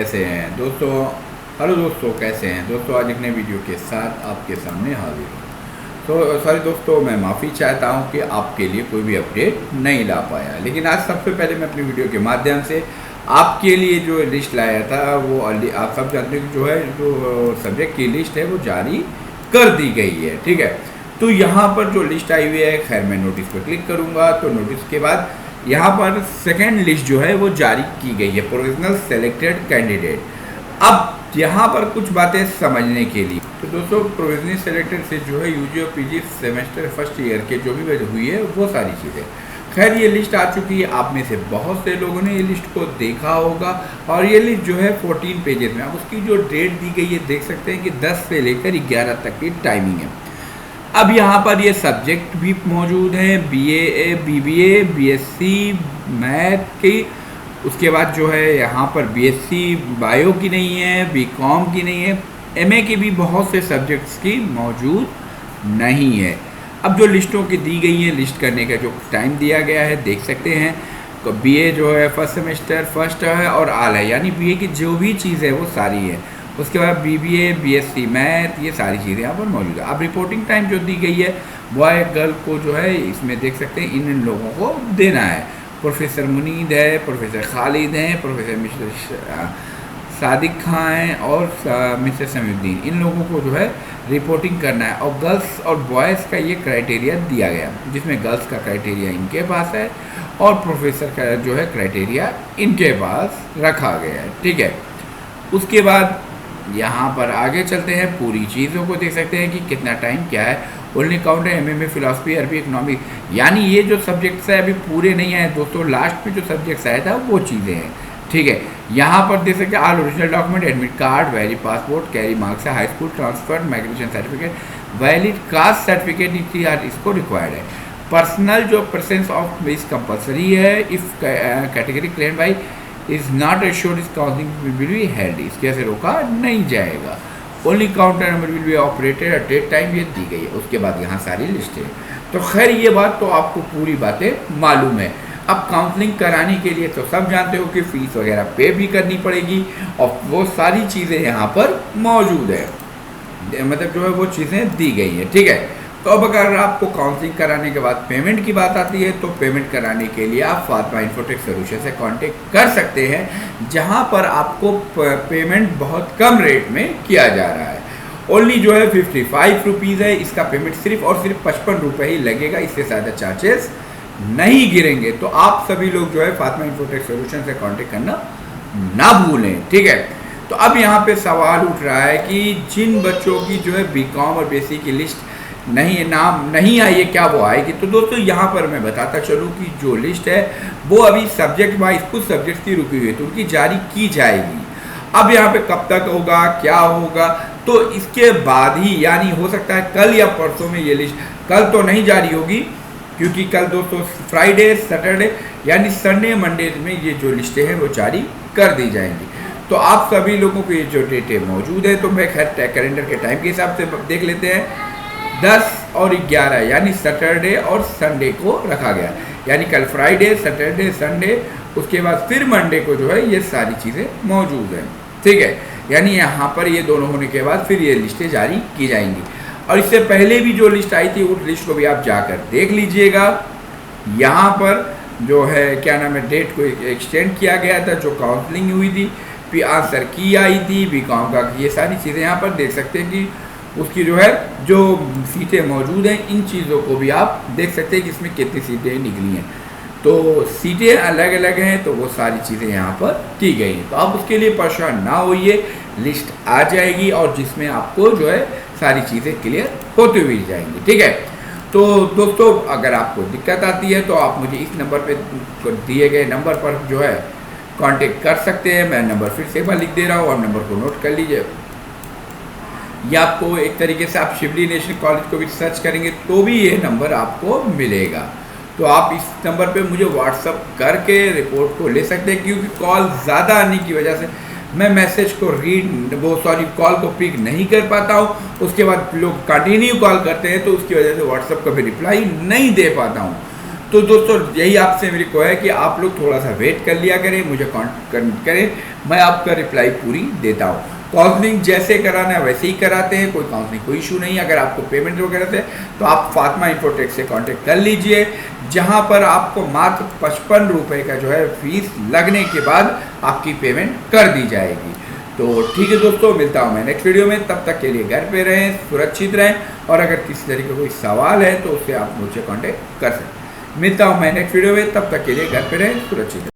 कैसे हैं दोस्तों। हेलो दोस्तों, कैसे हैं दोस्तों। आज एक नए वीडियो के साथ आपके सामने हाजिर हूँ। तो सॉरी दोस्तों, मैं माफ़ी चाहता हूँ कि आपके लिए कोई भी अपडेट नहीं ला पाया, लेकिन आज सबसे पहले मैं अपनी वीडियो के माध्यम से आपके लिए जो लिस्ट लाया था वो आप सब जानते हैं कि जो सब्जेक्ट की लिस्ट है वो जारी कर दी गई है। ठीक है, तो यहाँ पर जो लिस्ट आई हुई है, खैर मैं नोटिस पर क्लिक करूँगा तो नोटिस के बाद यहाँ पर सेकेंड लिस्ट जो है वो जारी की गई है, प्रोविजनल सेलेक्टेड कैंडिडेट। अब यहाँ पर कुछ बातें समझने के लिए, तो दोस्तों प्रोविजनल सेलेक्टेड से जो है यूजी और पीजी सेमेस्टर फर्स्ट ईयर के जो भी हुई है वो सारी चीज़ें, खैर ये लिस्ट आ चुकी है। आप में से बहुत से लोगों ने ये लिस्ट को देखा होगा और ये लिस्ट जो है 14 पेजेस में, अब उसकी जो डेट दी गई है देख सकते हैं कि 10 से लेकर 11 तक की टाइमिंग है। अब यहाँ पर ये सब्जेक्ट भी मौजूद हैं, बीए, बीबीए, बीएससी मैथ की, उसके बाद जो है यहाँ पर बीएससी बायो की नहीं है, बीकॉम की नहीं है, एमए की भी बहुत से सब्जेक्ट्स की मौजूद नहीं है। अब जो लिस्टों की दी गई है, लिस्ट करने का जो टाइम दिया गया है देख सकते हैं, तो बीए जो है फर्स्ट सेमेस्टर फर्स्ट है और आल है, यानी बीए की जो भी चीज़ है वो सारी है। उसके बाद बीबीए, बीएससी मैथ, ये सारी चीज़ें यहाँ पर मौजूद है। अब रिपोर्टिंग टाइम जो दी गई है बॉय गर्ल को जो है इसमें देख सकते हैं इन लोगों को देना है। प्रोफेसर मुनीद है, प्रोफेसर खालिद हैं, प्रोफेसर मिस्टर सादिक खां हैं और मिस्टर समीउद्दीन, इन लोगों को जो है रिपोर्टिंग करना है। और गर्ल्स और बॉयज़ का ये क्राइटेरिया दिया गया, जिसमें गर्ल्स का क्राइटेरिया इनके पास है और प्रोफेसर का जो है क्राइटेरिया इनके पास रखा गया है। ठीक है, उसके बाद यहाँ पर आगे चलते हैं, पूरी चीज़ों को देख सकते हैं कि कितना टाइम क्या है। ओनली काउंट है एमएमए, फिलॉसफी, अरबी, इकोनॉमिक, यानी ये जो सब्जेक्ट्स है अभी पूरे नहीं आए दोस्तों, लास्ट में जो सब्जेक्ट्स आया था वो चीज़ें हैं। ठीक है, यहाँ पर देख सकते हैं all original document, admit card, valid passport, carry marks है, high school transfer, migration certificate, valid caste certificate, इसको रिक्वायर्ड है। पर्सनल जो प्रेजेंस ऑफ इस कंपलसरी है, if category claim by is not assured is counting will be held, इसके से रोका नहीं जाएगा। Only counter number will be operated at date time, ये दी गई है। उसके बाद यहाँ सारी लिस्टें, तो खैर ये बात तो आपको पूरी बातें मालूम है। अब काउंसलिंग कराने के लिए तो सब जानते हो कि फ़ीस वगैरह पे भी करनी पड़ेगी और वो सारी चीज़ें यहाँ पर मौजूद है, मतलब जो है वो चीज़ें दी गई हैं। ठीक है, तो अब अगर आपको काउंसलिंग कराने के बाद पेमेंट की बात आती है, तो पेमेंट कराने के लिए आप फातिमा इन्फोटेक सोल्यूशन से कांटेक्ट कर सकते हैं, जहां पर आपको पेमेंट बहुत कम रेट में किया जा रहा है। ओनली जो है 55 रुपीज़ है, इसका पेमेंट सिर्फ और सिर्फ 55 रुपये ही लगेगा, इससे ज़्यादा चार्जेस नहीं गिरेंगे। तो आप सभी लोग जो है फातिमा इन्फोटेक सोल्यूशन से कॉन्टेक्ट करना ना भूलें। ठीक है, तो अब यहाँ पे सवाल उठ रहा है कि जिन बच्चों की जो है बीकॉम और बीएससी की लिस्ट नहीं, नाम नहीं आई है, क्या वो आएगी? तो दोस्तों यहाँ पर मैं बताता चलूँ कि जो लिस्ट है वो अभी सब्जेक्ट वाइज कुछ सब्जेक्ट की रुकी हुई है, तो उनकी जारी की जाएगी। अब यहाँ पे कब तक होगा, क्या होगा, तो इसके बाद ही, यानी हो सकता है कल या परसों में ये लिस्ट, कल तो नहीं जारी होगी क्योंकि कल दोस्तों फ्राइडे, सैटरडे यानी संडे मंडे में ये जो लिस्टें हैं वो जारी कर दी जाएंगी। तो आप सभी लोगों को ये जो डेटें मौजूद है, तो मैं खैर कैलेंडर के टाइम के हिसाब से देख लेते हैं। 10 और 11 यानी सैटरडे और संडे को रखा गया, यानी कल फ्राइडे, सैटरडे, संडे, उसके बाद फिर मंडे को जो है ये सारी चीज़ें मौजूद हैं। ठीक है, यानी यहाँ पर ये दोनों होने के बाद फिर ये लिस्टें जारी की जाएंगी। और इससे पहले भी जो लिस्ट आई थी उस लिस्ट को भी आप जाकर देख लीजिएगा। यहाँ पर जो है क्या नाम है, डेट को एक्सटेंड किया गया था, जो काउंसलिंग हुई थी, फिर आंसर की आई थी, बीकॉम का, ये सारी चीज़ें यहाँ पर देख सकते हैं कि उसकी जो है जो सीटें मौजूद हैं, इन चीज़ों को भी आप देख सकते हैं कि इसमें कितनी सीटें निकली हैं। तो सीटें अलग अलग हैं, तो वो सारी चीज़ें यहाँ पर की गई हैं। तो आप उसके लिए परेशान ना होइए, लिस्ट आ जाएगी और जिसमें आपको जो है सारी चीज़ें क्लियर होती हुई जाएंगी। ठीक है, तो दोस्तों अगर आपको दिक्कत आती है तो आप मुझे इस नंबर पर दिए गए नंबर पर जो है कांटेक्ट कर सकते हैं। मैं नंबर फिर से एक बार लिख दे रहा हूँ, आप नंबर को नोट कर लीजिए। या आपको एक तरीके से आप शिवली नेशनल कॉलेज को भी सर्च करेंगे तो भी ये नंबर आपको मिलेगा। तो आप इस नंबर पे मुझे व्हाट्सअप करके रिपोर्ट को ले सकते हैं, क्योंकि कॉल ज़्यादा आने की वजह से मैं मैसेज को कॉल को पिक नहीं कर पाता हूँ। उसके बाद लोग कंटिन्यू कॉल करते हैं तो उसकी वजह से व्हाट्सअप का भी रिप्लाई नहीं दे पाता हूँ। तो दोस्तों यही आपसे मेरी को है कि आप लोग थोड़ा सा वेट कर लिया करें, मुझे कॉन्टेक्ट करें, मैं आपका रिप्लाई पूरी देता हूँ। काउंसलिंग जैसे कराना है वैसे ही कराते हैं, कोई काउंसलिंग कोई इशू नहीं है। अगर आपको पेमेंट वगैरह से तो आप फातिमा इन्फोटेक से कांटेक्ट कर लीजिए, जहां पर आपको मात्र 55 रुपये का जो है फीस लगने के बाद आपकी पेमेंट कर दी जाएगी। तो ठीक है दोस्तों, मिलता हूँ मैं नेक्स्ट वीडियो में। तब तक के लिए घर पे रहें, सुरक्षित रहें, और अगर किसी तरीके का कोई सवाल है तो उससे आप मुझसे कांटेक्ट कर सकते हैं। मिलता हूँ मैं नेक्स्ट वीडियो में, तब तक के लिए घर पे रहें, सुरक्षित रहें।